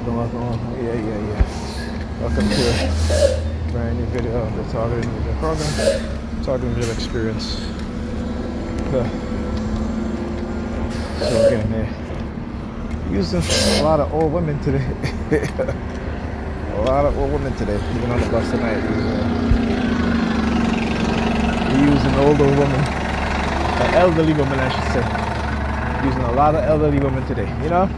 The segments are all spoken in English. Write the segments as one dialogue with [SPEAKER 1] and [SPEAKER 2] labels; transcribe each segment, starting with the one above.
[SPEAKER 1] Welcome. Yeah. Welcome to a brand new video of the Targeted Individual Program, Targeted Individual Experience. So again, they're using a lot of old women today. A lot of old women today, even on the bus tonight. They're using older women, elderly women, I should say. Using a lot of elderly women today, you know?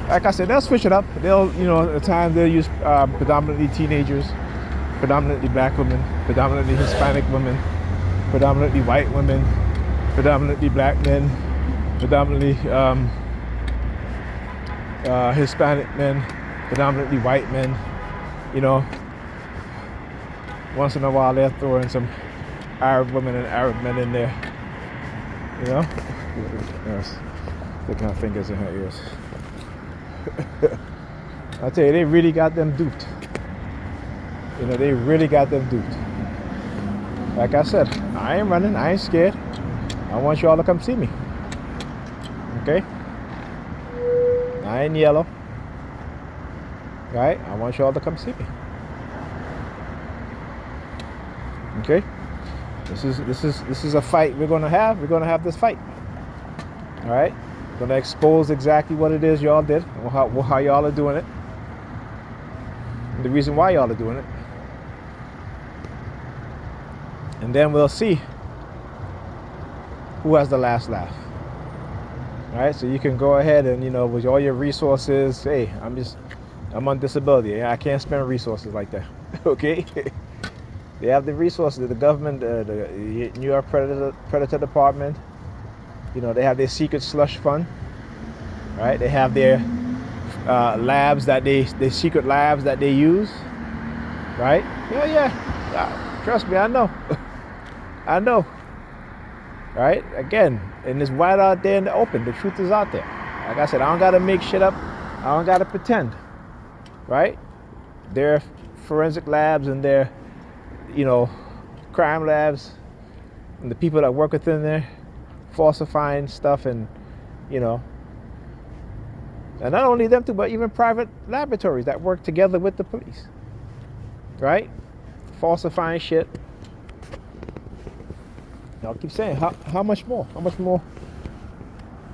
[SPEAKER 1] Like I said, they'll switch it up. They'll, at times they'll use predominantly teenagers, predominantly black women, predominantly Hispanic women, predominantly white women, predominantly black men, predominantly Hispanic men, predominantly white men. Once in a while they'll throw in some Arab women and Arab men in there. Yes. Sticking her fingers in her ears. I tell you, they really got them duped. They really got them duped. Like I said, I ain't running, I ain't scared. I want you all to come see me. Okay? I ain't yellow. Right? I want you all to come see me. Okay? This is a fight we're gonna have. We're gonna have this fight. All right? We're gonna expose exactly what it is y'all did, or how y'all are doing it, and the reason why y'all are doing it, and then we'll see who has the last laugh. All right? So you can go ahead and with all your resources, hey, I'm on disability. I can't spend resources like that. Okay? They have the resources. The government, the New York Predator Department. They have their secret slush fund, right? They have their labs their secret labs that they use, right? Yeah. Trust me, I know. I know. Right? Again, and it's right out there in the open. The truth is out there. Like I said, I don't gotta make shit up. I don't gotta pretend, right? Their forensic labs and their, crime labs, and the people that work within there, falsifying stuff, and and not only them too, but even private laboratories that work together with the police, right? Falsifying shit. I'll keep saying, how much more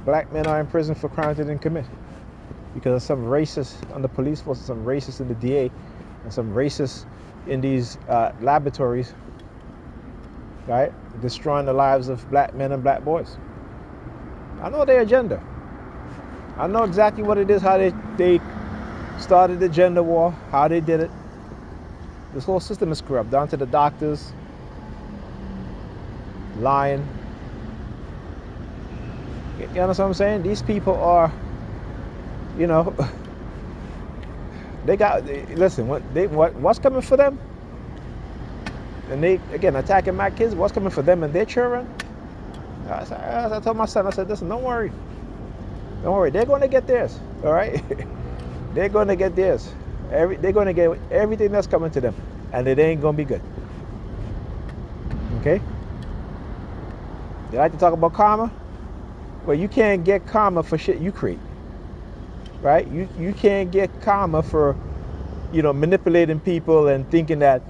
[SPEAKER 1] black men are in prison for crimes they didn't commit because of some racists on the police force, some racists in the DA, and some racists in these laboratories, right? Destroying the lives of black men and black boys. I know their agenda. I know exactly what it is, how they started the gender war, how they did it. This whole system is corrupt, down to the doctors lying. You understand what I'm saying? These people are, they got, listen, what's coming for them? And they, again, attacking my kids, what's coming for them and their children? I told my son, I said, listen, don't worry, they're going to get theirs, all right? They're going to get theirs. They're going to get everything that's coming to them, and it ain't going to be good. Okay? They like to talk about karma. Well, you can't get karma for shit you create, right? You can't get karma for, manipulating people and thinking that,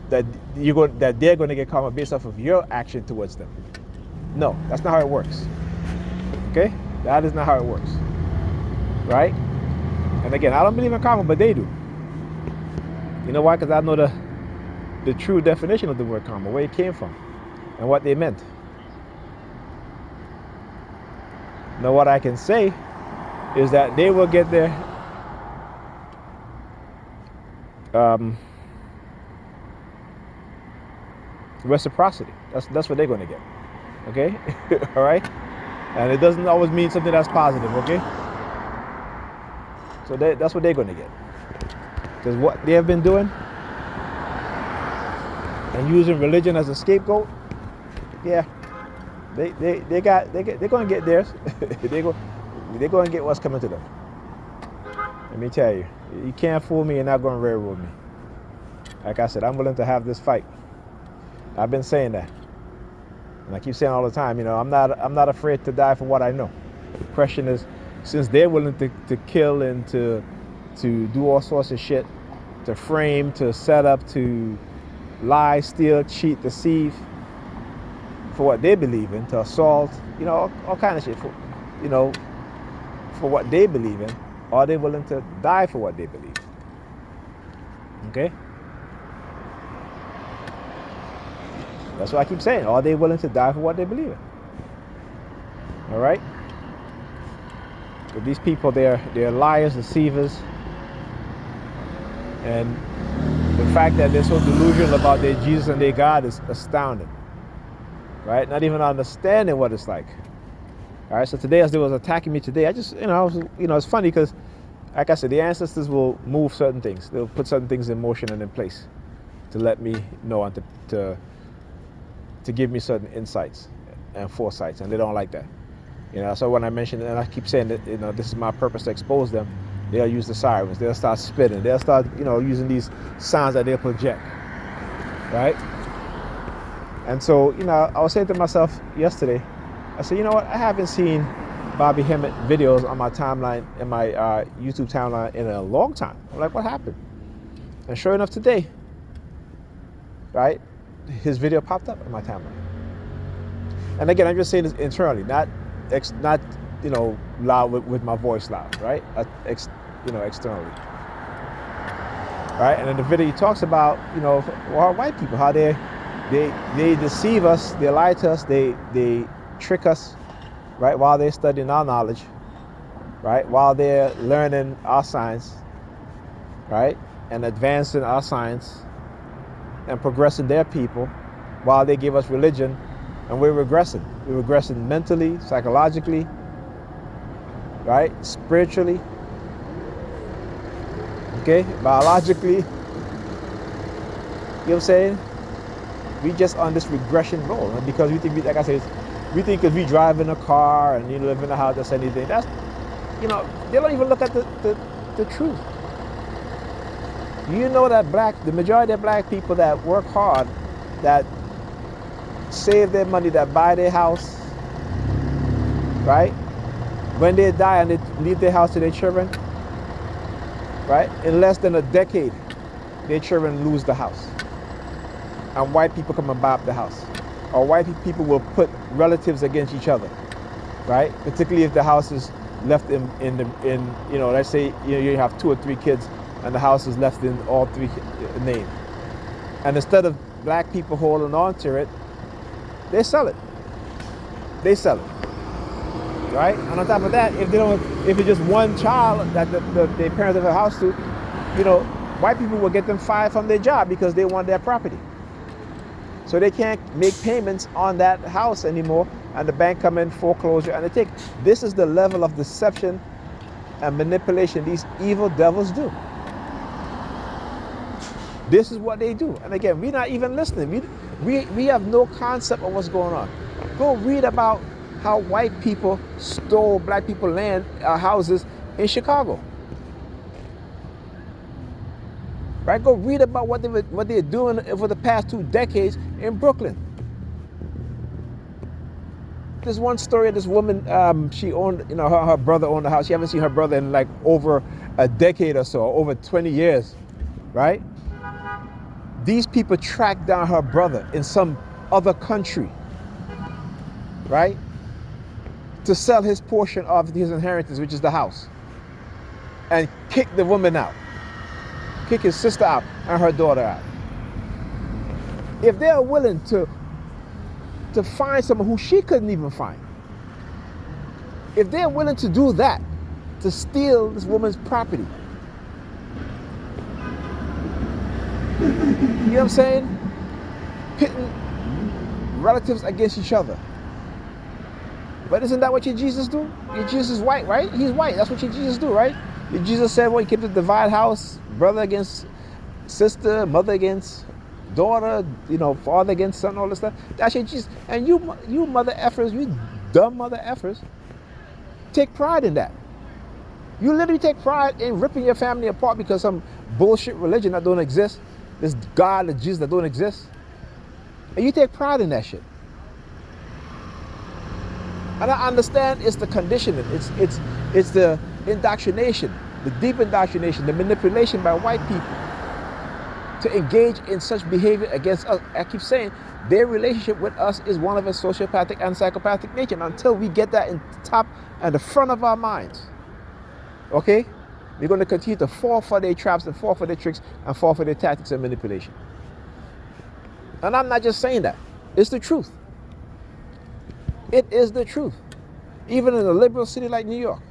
[SPEAKER 1] that they're going to get karma based off of your action towards them. No, that's not how it works. Okay? That is not how it works. Right? And again, I don't believe in karma, but they do. You know why? Because I know the true definition of the word karma, where it came from, and what they meant. Now, what I can say is that they will get their reciprocity. That's what they're going to get. Okay? All right? And it doesn't always mean something that's positive, okay? So that's what they're going to get. Because what they have been doing and using religion as a scapegoat, yeah, they're going to get theirs. they're going to get what's coming to them. Let me tell you, you can't fool me. You're not going to railroad me. Like I said, I'm willing to have this fight. I've been saying that, and I keep saying all the time, I'm not afraid to die for what I know. The question is, since they're willing to kill and to do all sorts of shit, to frame, to set up, to lie, steal, cheat, deceive for what they believe in, to assault, all kind of shit for, for what they believe in, are they willing to die for what they believe? Okay? That's what I keep saying. Are they willing to die for what they believe in? All right? But these people, they're liars, deceivers, and the fact that they're so delusional about their Jesus and their God is astounding. Right? Not even understanding what it's like. All right. So today, as they was attacking me today, I just, it's funny because, like I said, the ancestors will move certain things. They'll put certain things in motion and in place to let me know and to give me certain insights and foresights, and they don't like that. So when I mention it, and I keep saying that, this is my purpose to expose them, they'll use the sirens. They'll start spitting. They'll start, using these sounds that they'll project. Right? And so, I was saying to myself yesterday, I said, you know what? I haven't seen Bobby Hemmett videos on my timeline, in my YouTube timeline, in a long time. I'm like, what happened? And sure enough, today, right, his video popped up in my timeline. And again, I'm just saying this internally, not loud with my voice loud, right? Externally. Right? And in the video, he talks about, white people, how they deceive us, they lie to us, they trick us, right? While they're studying our knowledge, right? While they're learning our science, right? And advancing our science and progressing their people, while they give us religion, and we're regressing. We're regressing mentally, psychologically, right? Spiritually, okay? Biologically. You know what I'm saying? We just on this regression roll. And because we think, like I said, we think if we drive in a car and you live in a house, that's anything. That's, they don't even look at the truth. You know that the majority of black people that work hard, that save their money, that buy their house, right? When they die and they leave their house to their children, right? In less than a decade, their children lose the house. And white people come and buy up the house. Or white people will put relatives against each other, right? Particularly if the house is left in let's say you have 2 or 3 kids and the house is left in all 3 names. And instead of black people holding on to it, they sell it. They sell it, right? And on top of that, if it's just one child that the parents have a house to, white people will get them fired from their job because they want their property. So they can't make payments on that house anymore, and the bank come in foreclosure and they take. This is the level of deception and manipulation these evil devils do. This is what they do. And again, we're not even listening. We have no concept of what's going on. Go read about how white people stole black people land, houses in Chicago. Right? Go read about what they're doing over the past 2 decades in Brooklyn. There's one story of this woman, she owned, her brother owned the house. She haven't seen her brother in like over a decade or so, over 20 years, right? These people tracked down her brother in some other country, right? To sell his portion of his inheritance, which is the house, and kick the woman out. Kick his sister out and her daughter out. If they're willing to find someone who she couldn't even find, if they're willing to do that, to steal this woman's property, you know what I'm saying? Pitting relatives against each other. But isn't that what your Jesus do? Your Jesus is white, right? He's white. That's what your Jesus do, right? Your Jesus said, he kept the divide house, brother against sister, mother against daughter, father against son, all this stuff. That's your Jesus. And you mother effers, you dumb mother effers, take pride in that. You literally take pride in ripping your family apart because some bullshit religion that don't exist, this God, the Jesus that don't exist. And you take pride in that shit. And I understand it's the conditioning. It's the indoctrination, the deep indoctrination, the manipulation by white people to engage in such behavior against us. I keep saying their relationship with us is one of a sociopathic and psychopathic nature. And until we get that in the top and the front of our minds, okay, we're going to continue to fall for their traps and fall for their tricks and fall for their tactics and manipulation. And I'm not just saying that. It's the truth. It is the truth. Even in a liberal city like New York,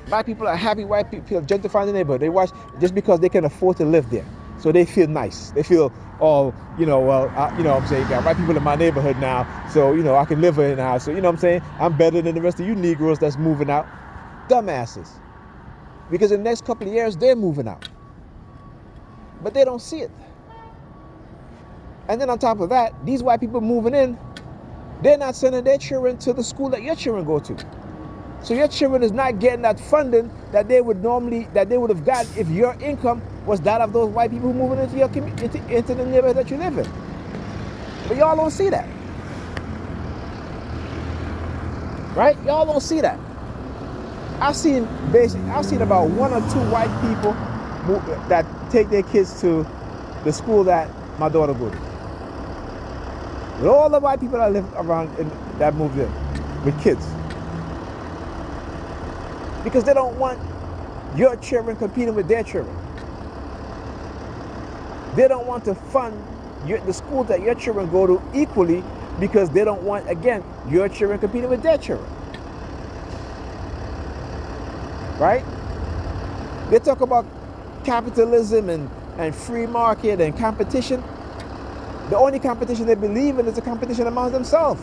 [SPEAKER 1] black people are happy, white people gentrifying the neighborhood. They watch just because they can afford to live there. So they feel nice. They feel, oh, you know, well, you know what I'm saying, got white people in my neighborhood now, so, you know, I can live here now. So, you know what I'm saying, I'm better than the rest of you Negroes that's moving out. Dumbasses. Because in the next couple of years, they're moving out. But they don't see it. And then on top of that, these white people moving in, they're not sending their children to the school that your children go to. So your children is not getting that funding that they would have gotten if your income was that of those white people moving into your into the neighborhood that you live in. But y'all don't see that. Right? Y'all don't see that. I've seen about one or two white people that take their kids to the school that my daughter goes to. With all the white people that live around that moved in with kids. Because they don't want your children competing with their children. They don't want to fund the school that your children go to equally because they don't want, again, your children competing with their children. Right? They talk about capitalism and free market and competition. The only competition they believe in is a competition among themselves.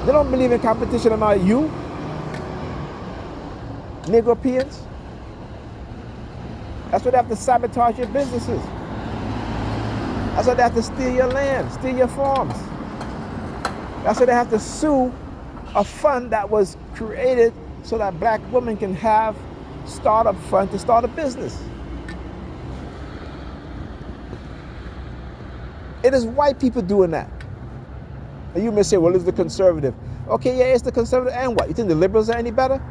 [SPEAKER 1] They don't believe in competition among you, Negropeans. That's why they have to sabotage your businesses. That's why they have to steal your land, steal your farms. That's why they have to sue a fund that was created so that black women can have startup fund to start a business. It is white people doing that. And you may say, well, it's the conservative. Okay, yeah, it's the conservative, and what? You think the liberals are any better?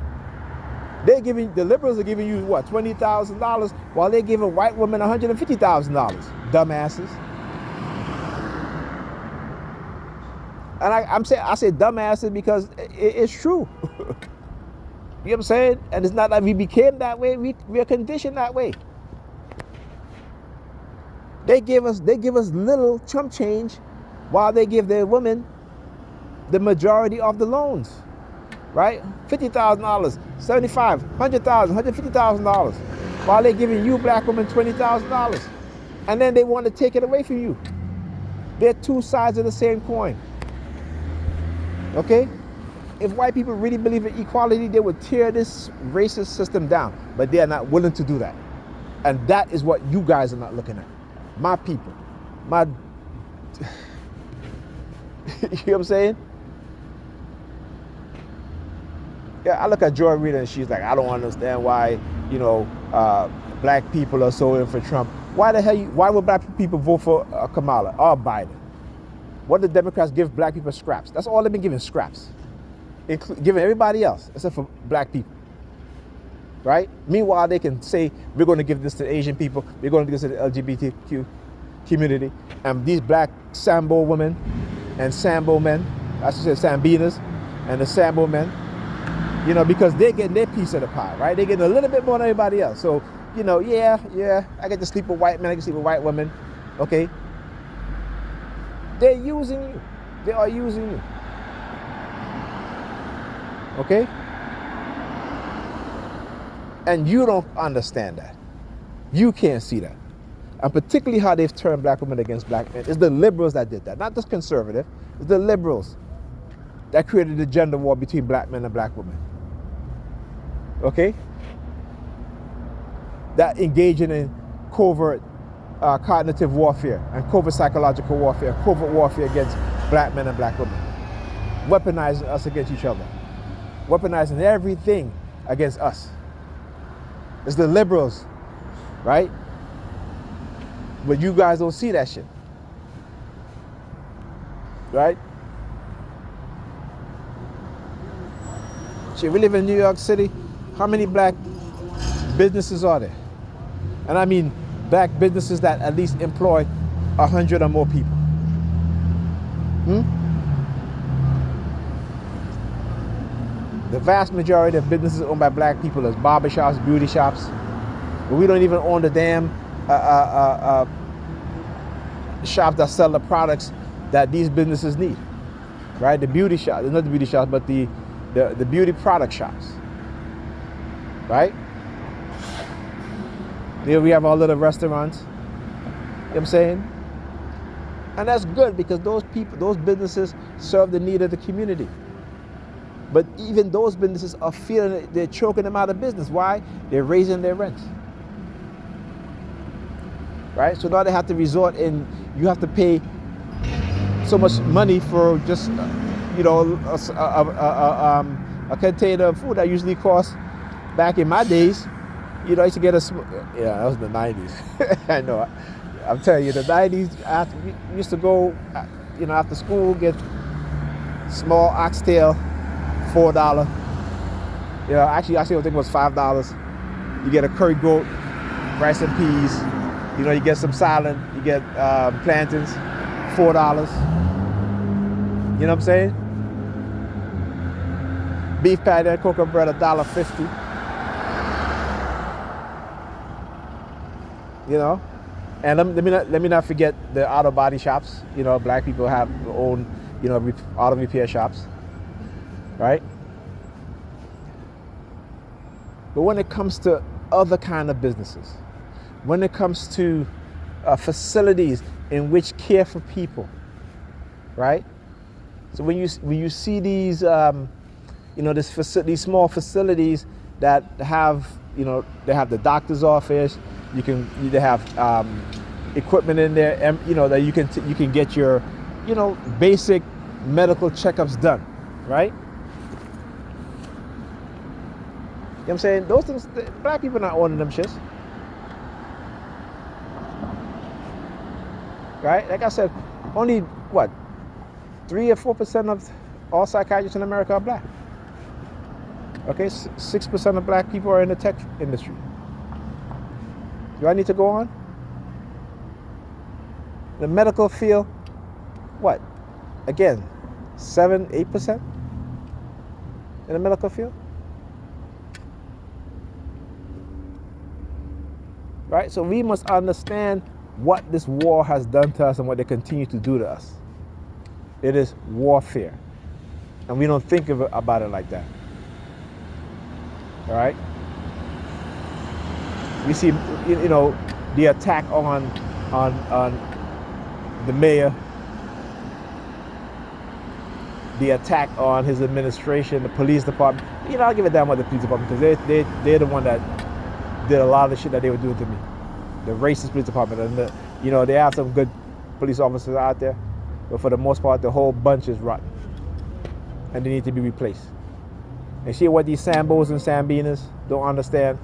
[SPEAKER 1] The liberals are giving you what, $20,000 while they're giving white women $150,000. Dumbasses. And I say dumbasses because it's true. You know what I'm saying? And it's not like we became that way. We are conditioned that way. They give us little chump change while they give their women the majority of the loans, right? $50,000, $75,000, $100,000, $150,000, while they're giving you black women $20,000, and then they want to take it away from you. They're two sides of the same coin. Okay? If white people really believe in equality, they would tear this racist system down, but they are not willing to do that, and that is what you guys are not looking at. My people, you know what I'm saying? Yeah, I look at Joy Reid and she's like, I don't understand why, you know, black people are so in for Trump. Why would black people vote for Kamala or Biden? What did the Democrats give black people? Scraps. That's all they've been giving, scraps. Giving everybody else except for black people. Right? Meanwhile, they can say, we're going to give this to Asian people, we're going to give this to the LGBTQ community, and these black Sambo women and Sambo men, I should say Sambinas, and the Sambo men, you know, because they're getting their piece of the pie, right? They're getting a little bit more than everybody else. So, you know, yeah, I get to sleep with white men, I get to sleep with white women, okay? They're using you. They are using you. Okay? And you don't understand that. You can't see that. And particularly how they've turned black women against black men. It's the liberals that did that, not just conservative. It's the liberals that created the gender war between black men and black women. Okay? That engaging in covert cognitive warfare and covert psychological warfare, covert warfare against black men and black women. Weaponizing us against each other. Weaponizing everything against us. It's the liberals, right? But you guys don't see that shit. Right? Shit, we live in New York City. How many black businesses are there? And I mean black businesses that at least employ 100 or more people. The vast majority of businesses owned by black people is barbershops, beauty shops. But we don't even own the damn shops that sell the products that these businesses need, right? The beauty shops, not the beauty shops, but the beauty product shops, right? Here we have our little restaurants, you know what I'm saying? And that's good because those people, those businesses serve the need of the community. But even those businesses are feeling it, they're choking them out of business. Why? They're raising their rents. Right? So now they have to resort in, you have to pay so much money for just, you know, a container of food that usually costs, back in my days, you know, I used to get yeah, that was the 90s. I know. I'm telling you, the 90s, we used to go, you know, after school, get small oxtail, $4. You know, actually, I think it was $5. You get a curry goat, rice and peas. You know, you get some salad. You get plantains, $4. You know what I'm saying? Beef patty and coconut bread, $1.50. You know, and let me not forget the auto body shops. You know, black people have their own, you know, auto repair shops, right? But when it comes to other kind of businesses, when it comes to facilities in which care for people, right? So when you see these, you know, these small facilities that have, you know, they have the doctor's office. They have equipment in there, and you know that you can get your, you know, basic medical checkups done, right? You know what I'm saying? Those things, black people are not owning them shits. Right? Like I said, only, what, 3 or 4% of all psychiatrists in America are black. Okay, 6% of black people are in the tech industry. Do I need to go on? The medical field, what? Again, 7, 8% in the medical field? Right? So we must understand what this war has done to us and what they continue to do to us. It is warfare. And we don't think about it like that. All right? We see, you know, the attack on the mayor, the attack on his administration, the police department. You know, I'll give it down with the police department because they're the one that did a lot of the shit that they were doing to me. The racist police department, and you know, they have some good police officers out there, but for the most part, the whole bunch is rotten, and they need to be replaced. And see what these Sambos and Sambinas don't understand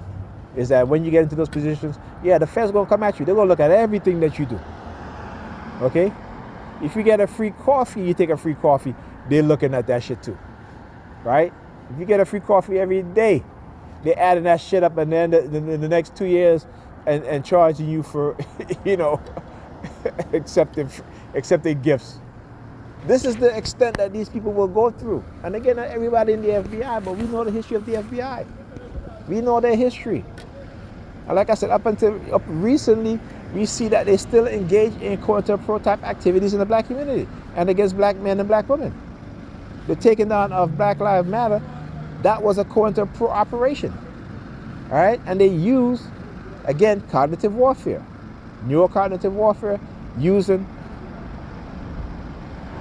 [SPEAKER 1] is that when you get into those positions, yeah, the feds gonna come at you. They're gonna look at everything that you do. Okay? If you get a free coffee, you take a free coffee, they're looking at that shit too. Right? If you get a free coffee every day, they're adding that shit up, and then in the next 2 years, and charging you for, you know, accepting gifts. This is the extent that these people will go through. And again, not everybody in the FBI, but we know the history of the FBI. We know their history. And like I said, up recently, we see that they still engage in pro type activities in the black community and against black men and black women. The taking down of Black Lives Matter, that was a pro operation. All right? And they use, again, cognitive warfare, neurocognitive warfare, using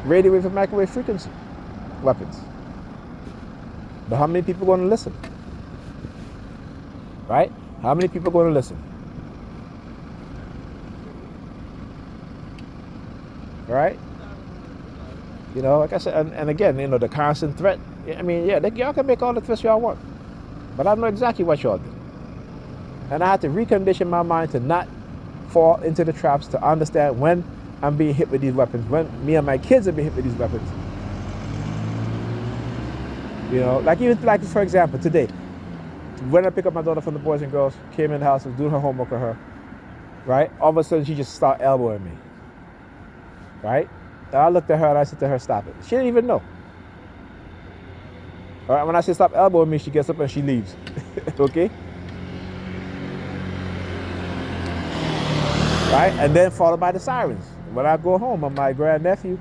[SPEAKER 1] radio wave and microwave frequency weapons. But how many people are going to listen? Right? How many people are going to listen? Right? You know, like I said, and again, you know, the constant threat. I mean, yeah, y'all can make all the threats y'all want, but I know exactly what y'all did. And I had to recondition my mind to not fall into the traps, to understand when I'm being hit with these weapons, when me and my kids are being hit with these weapons. You know, like even like for example, today, when I pick up my daughter from the Boys and Girls, came in the house, was doing her homework with her, right? All of a sudden, she just started elbowing me, right? And I looked at her and I said to her, "Stop it." She didn't even know. All right, when I say stop elbowing me, she gets up and she leaves. Okay? Right? And then followed by the sirens. When I go home, my grandnephew,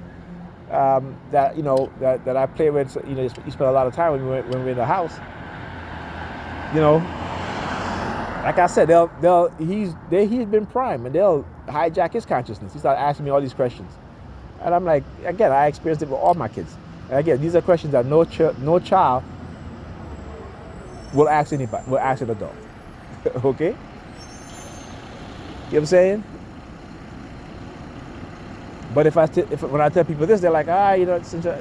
[SPEAKER 1] that I play with, he spent a lot of time when we're in the house. You know, like I said, he's been primed and they'll hijack his consciousness. He started asking me all these questions, and I'm like, again, I experienced it with all my kids. And again, these are questions that no child will ask anybody, will ask an adult. Okay? You know what I'm saying? But when I tell people this, they're like,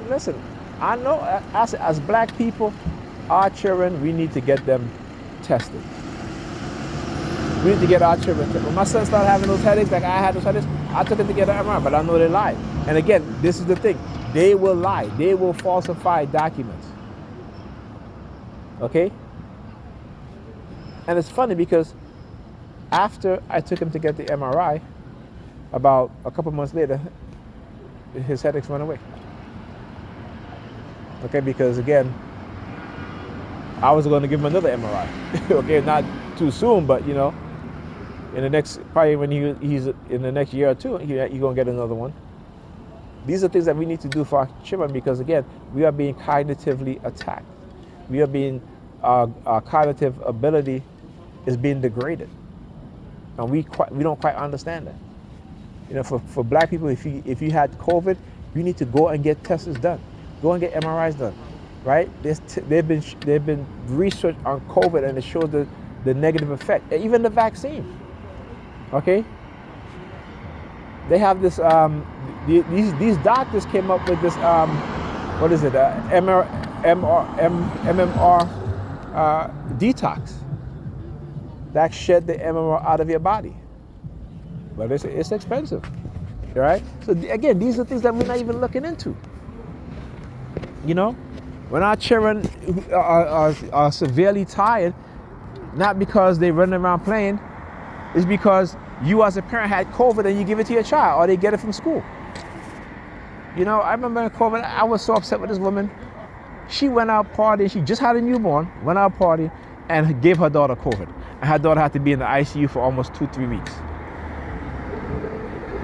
[SPEAKER 1] listen, I know as black people, our children, we need to get them tested. We need to get our children tested. When my son started having those headaches, like I had those headaches, I took him to get an MRI, but I know they lied. And again, this is the thing. They will lie. They will falsify documents. Okay? And it's funny because after I took him to get the MRI, about a couple months later, his headaches went away. Okay, because again, I was going to give him another MRI. Okay, not too soon, but in the next, probably when he's in the next year or two, he's going to get another one. These are things that we need to do for our children because again, we are being cognitively attacked. We are being, our cognitive ability is being degraded. And we don't quite understand that. For black people, if you had COVID, you need to go and get tests done, go and get MRIs done, right? They've been research on COVID and it shows the negative effect, even the vaccine. Okay, they have this. These doctors came up with this. What is it? MMR detox that shed the MMR out of your body. But it's expensive, right? So again, these are things that we're not even looking into. When our children are severely tired, not because they run around playing, it's because you as a parent had COVID and you give it to your child, or they get it from school. I remember in COVID, I was so upset with this woman. She went out partying. She just had a newborn, went out partying, and gave her daughter COVID. And her daughter had to be in the ICU for almost 2-3 weeks.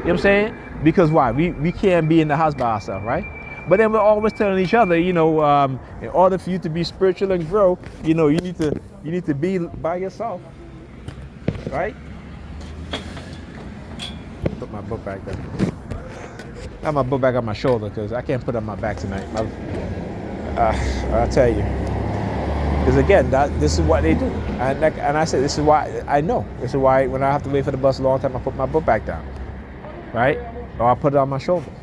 [SPEAKER 1] You know what I'm saying? Because why? We can't be in the house by ourselves, right? But then we're always telling each other, in order for you to be spiritual and grow, you need to be by yourself, right? Put my book back there. I have my book back on my shoulder because I can't put it on my back tonight. I'll tell you. Because again, this is what they do. And I said, this is why I know. This is why when I have to wait for the bus a long time, I put my book back down. Right? Or I put it on my shoulders.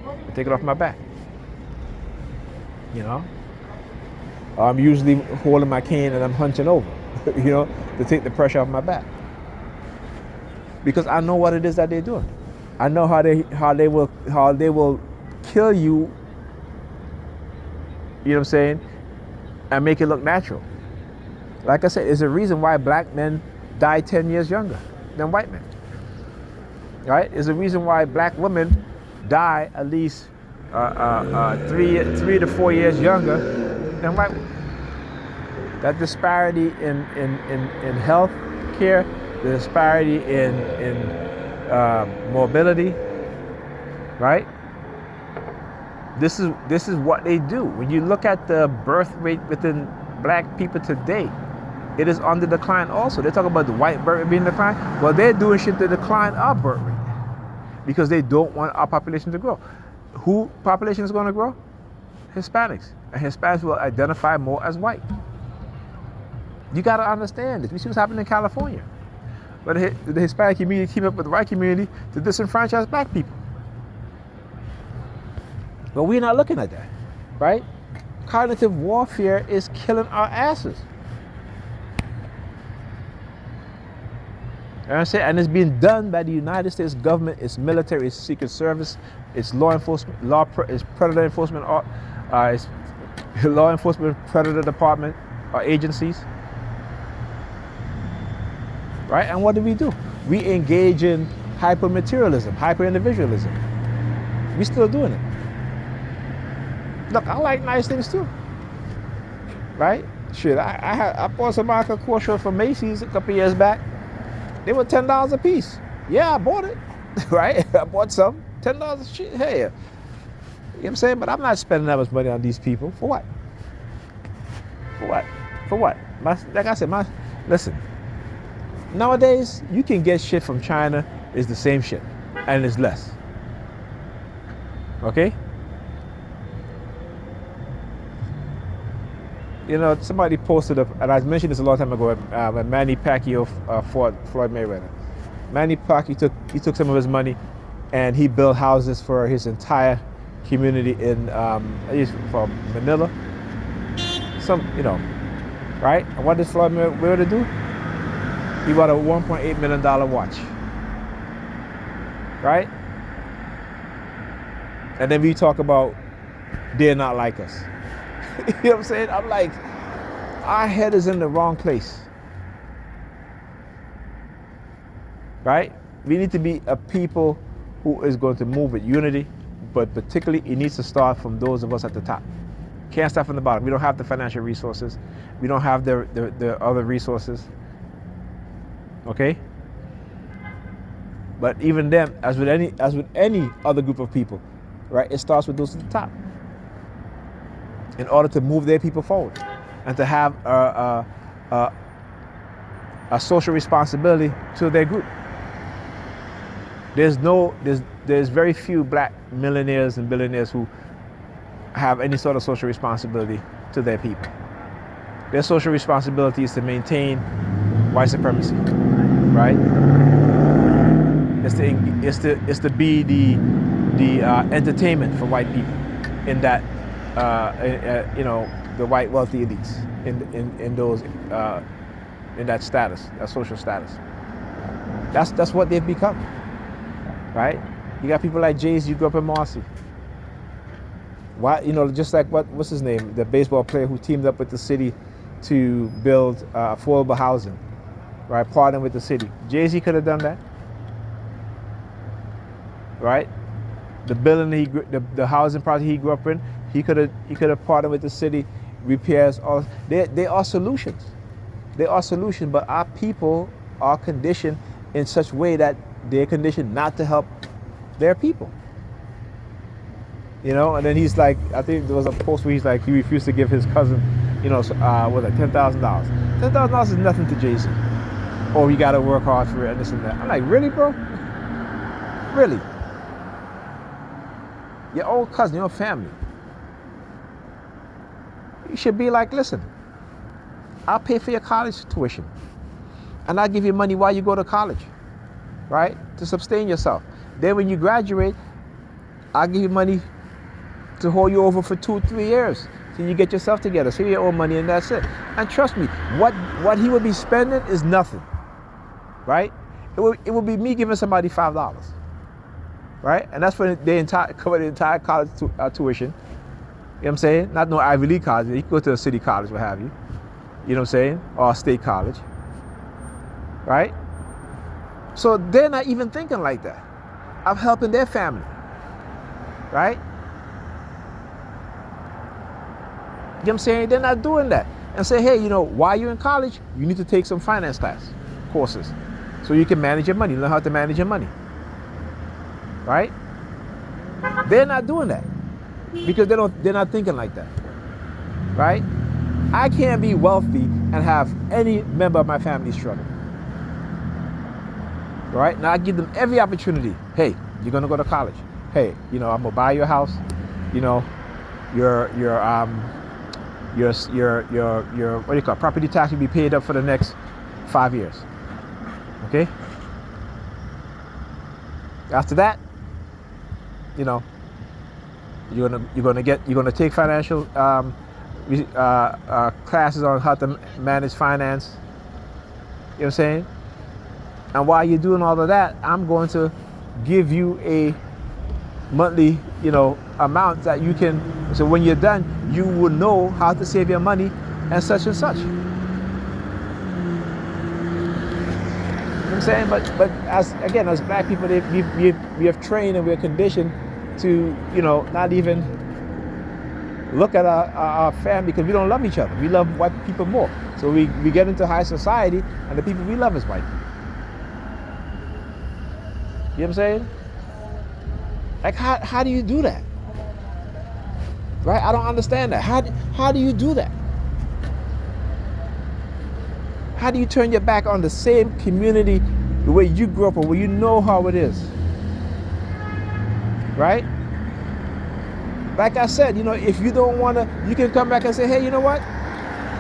[SPEAKER 1] I take it off my back. I'm usually holding my cane and I'm hunching over, to take the pressure off my back. Because I know what it is that they're doing. I know how they will kill you. You know what I'm saying? And make it look natural. Like I said, it's a reason why black men die 10 years younger than white men. Right? It's a reason why black women die at least 3 to 4 years younger than white women. That disparity in health care, the disparity in mobility, right? This is what they do. When you look at the birth rate within black people today, it is on the decline also. They talk about the white birth rate being declined. Well, they're doing shit to decline our birth rate because they don't want our population to grow. Who population is going to grow? Hispanics. And Hispanics will identify more as white. You got to understand this. We see what's happening in California. But the Hispanic community team up with the white community to disenfranchise black people. But we're not looking at that, right? Cognitive warfare is killing our asses. And it's being done by the United States government, its military, its secret service, its law enforcement, its predator enforcement, law enforcement predator department or agencies, right? And what do? We engage in hyper-materialism, hyper-individualism. We still doing it. Look, I like nice things too, right? Shit, I bought some Michael Kors shorts from Macy's a couple years back. They were $10 a piece. Yeah, I bought it, right? I bought some, $10 a shit. Hey, you know what I'm saying? But I'm not spending that much money on these people. For what? For what? For what? Like I said, listen, nowadays, you can get shit from China, it's the same shit, and it's less. Okay? You know, somebody posted, and I mentioned this a long time ago, when Manny Pacquiao fought Floyd Mayweather. Manny Pacquiao took some of his money, and he built houses for his entire community in, from Manila. Right? And what did Floyd Mayweather do? He bought a $1.8 million watch. Right? And then we talk about they're not like us. You know what I'm saying? I'm like, our head is in the wrong place. Right? We need to be a people who is going to move with unity, but particularly it needs to start from those of us at the top. Can't start from the bottom. We don't have the financial resources. We don't have the other resources. Okay? But even them, as with any other group of people, right? It starts with those at the top. In order to move their people forward and to have a social responsibility to their group. There's very few black millionaires and billionaires who have any sort of social responsibility to their people. Their social responsibility is to maintain white supremacy, right? It's to be the entertainment for white people in that the white wealthy elites in those in that status, that social status. That's what they've become, right? You got people like Jay-Z who grew up in Marcy. Why, just like what's his name, the baseball player who teamed up with the city to build affordable housing, right? Partnering with the city. Jay-Z could have done that, right? The building the housing project he grew up in, he could have partnered with the city, repairs all. They are solutions. They are solutions, but our people are conditioned in such a way that they're conditioned not to help their people. And then he's like, I think there was a post where he's like, he refused to give his cousin, $10,000. $10,000 is nothing to Jay-Z. Or you gotta work hard for it and this and that. I'm like, really, bro? Really? Your old cousin, your family. You should be like, listen, I'll pay for your college tuition. And I'll give you money while you go to college, right? To sustain yourself. Then when you graduate, I'll give you money to hold you over for 2-3 years till you get yourself together. So you owe money and that's it. And trust me, what he would be spending is nothing, right? It would be me giving somebody $5, right? And that's for cover the entire college tuition. You know what I'm saying? Not no Ivy League college. You can go to a city college, what have you. You know what I'm saying? Or a state college, right? So they're not even thinking like that. I'm helping their family, right? You know what I'm saying? They're not doing that. And say, hey, while you're in college, you need to take some finance courses so you can manage your money, learn how to manage your money, right? They're not doing that because they're not thinking like that, right? I can't be wealthy and have any member of my family struggle, right? Now I give them every opportunity. Hey, you're gonna go to college. Hey, I'm gonna buy your house. Your what do you call it? Property tax will be paid up for the next 5 years. Okay. After that, you're gonna take financial classes on how to manage finance. You know what I'm saying? And while you're doing all of that, I'm going to give you monthly, amounts that you can. So when you're done, you will know how to save your money and such and such. You know what I'm saying? But as black people, we have trained and we're conditioned to, not even look at our family, because we don't love each other. We love white people more. So we get into high society, and the people we love is white people. You know what I'm saying? Like, how do you do that? Right? I don't understand that. How do you do that? How do you turn your back on the same community the way you grew up, or where you know how it is? Right? Like I said, if you don't want to, you can come back and say, hey, you know what?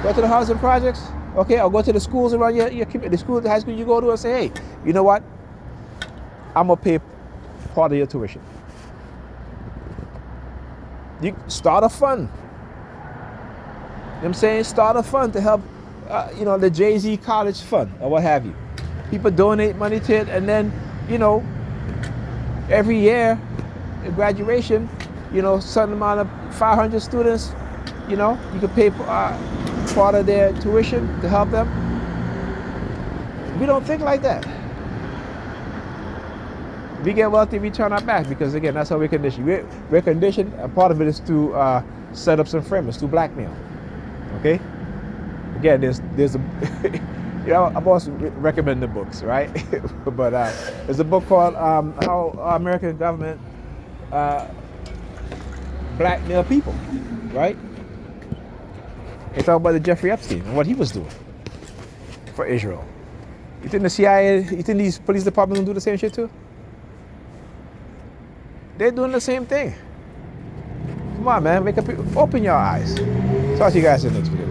[SPEAKER 1] Go to the housing projects, okay? Or go to the schools around your community, the high school you go to, and say, hey, you know what? I'm going to pay part of your tuition. You start a fund. You know what I'm saying? Start a fund to help, the Jay-Z College Fund or what have you. People donate money to it, and then, every year at graduation, certain amount of 500 students, you can pay part of their tuition to help them. We don't think like that. We get wealthy, we turn our back, because again, that's how we're conditioned. We're conditioned, and part of it is to set up some frameworks, to blackmail. Okay? Again, there's a, I'm also recommending the books, right? But there's a book called How American Government Blackmail People, right? They talk about the Jeffrey Epstein and what he was doing for Israel. You think the CIA, you think these police departments will do the same shit too? They're doing the same thing. Come on, man, open your eyes. Talk to you guys in the next video.